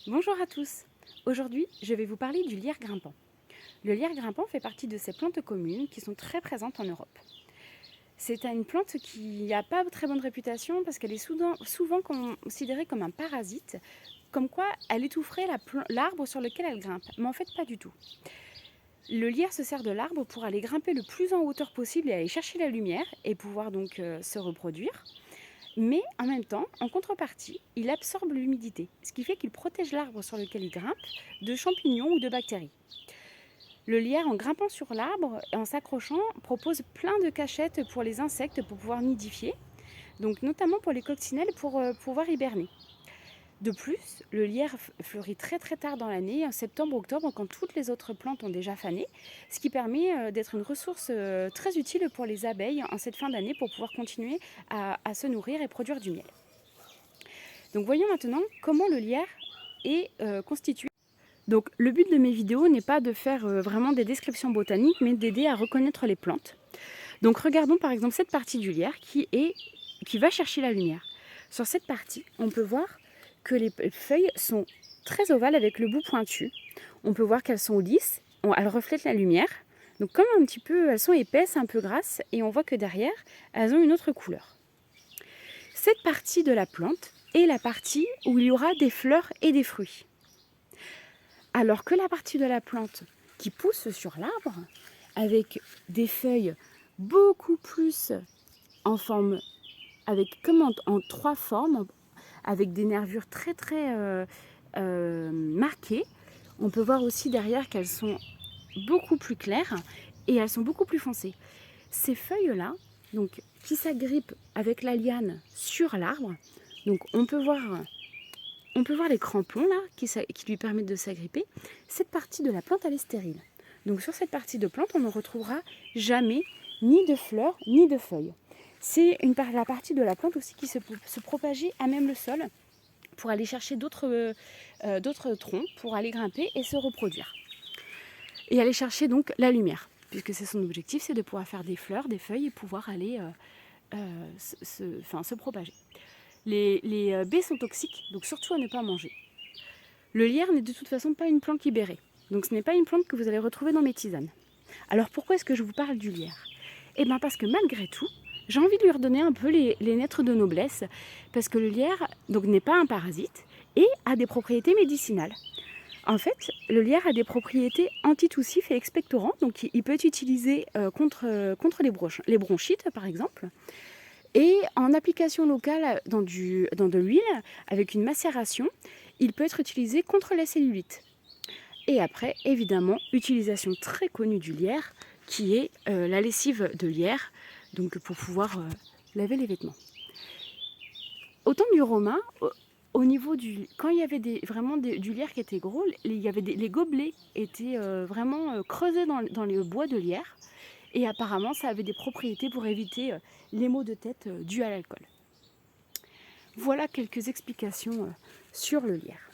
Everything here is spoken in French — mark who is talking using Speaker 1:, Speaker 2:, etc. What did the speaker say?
Speaker 1: Bonjour à tous. Aujourd'hui, je vais vous parler du lierre grimpant. Le lierre grimpant fait partie de ces plantes communes qui sont très présentes en Europe. C'est une plante qui n'a pas très bonne réputation parce qu'elle est souvent considérée comme un parasite, comme quoi elle étoufferait l'arbre sur lequel elle grimpe. Mais en fait, pas du tout. Le lierre se sert de l'arbre pour aller grimper le plus en hauteur possible et aller chercher la lumière et pouvoir donc se reproduire. Mais en même temps, en contrepartie, il absorbe l'humidité, ce qui fait qu'il protège l'arbre sur lequel il grimpe de champignons ou de bactéries. Le lierre, en grimpant sur l'arbre et en s'accrochant, propose plein de cachettes pour les insectes pour pouvoir nidifier, donc notamment pour les coccinelles pour pouvoir hiberner. De plus, le lierre fleurit très tard dans l'année, en septembre-octobre, quand toutes les autres plantes ont déjà fané, ce qui permet d'être une ressource très utile pour les abeilles en cette fin d'année pour pouvoir continuer à se nourrir et produire du miel. Donc voyons maintenant comment le lierre est constitué. Donc le but de mes vidéos n'est pas de faire vraiment des descriptions botaniques, mais d'aider à reconnaître les plantes. Donc regardons par exemple cette partie du lierre qui va chercher la lumière. Sur cette partie, on peut voir que les feuilles sont très ovales avec le bout pointu. On peut voir qu'elles sont lisses, elles reflètent la lumière. Donc comme un petit peu, elles sont épaisses, un peu grasses, et on voit que derrière, elles ont une autre couleur. Cette partie de la plante est la partie où il y aura des fleurs et des fruits. Alors que la partie de la plante qui pousse sur l'arbre, avec des feuilles beaucoup plus en forme, avec comme en trois formes, avec des nervures très marquées. On peut voir aussi derrière qu'elles sont beaucoup plus claires et elles sont beaucoup plus foncées. Ces feuilles-là, donc, qui s'agrippent avec la liane sur l'arbre, donc on peut voir les crampons là qui lui permettent de s'agripper. Cette partie de la plante, elle est stérile. Donc sur cette partie de plante, on ne retrouvera jamais ni de fleurs ni de feuilles. C'est la partie de la plante aussi qui se propageait à même le sol pour aller chercher d'autres troncs, pour aller grimper et se reproduire. Et aller chercher donc la lumière, puisque c'est son objectif, c'est de pouvoir faire des fleurs, des feuilles et pouvoir aller se propager. Les baies sont toxiques, donc surtout à ne pas manger. Le lierre n'est de toute façon pas une plante libérée, donc ce n'est pas une plante que vous allez retrouver dans mes tisanes. Alors pourquoi est-ce que je vous parle du lierre ? Eh bien parce que malgré tout, j'ai envie de lui redonner un peu les lettres de noblesse, parce que le lierre n'est pas un parasite et a des propriétés médicinales. En fait, le lierre a des propriétés antitussifs et expectorants, donc il peut être utilisé contre les bronchites par exemple. Et en application locale dans de l'huile, avec une macération, il peut être utilisé contre la cellulite. Et après, évidemment, utilisation très connue du lierre, qui est la lessive de lierre, donc pour pouvoir laver les vêtements. Au temps du romain, au niveau quand il y avait du lierre qui était gros, les gobelets étaient vraiment creusés dans les bois de lierre. Et apparemment, ça avait des propriétés pour éviter les maux de tête dus à l'alcool. Voilà quelques explications sur le lierre.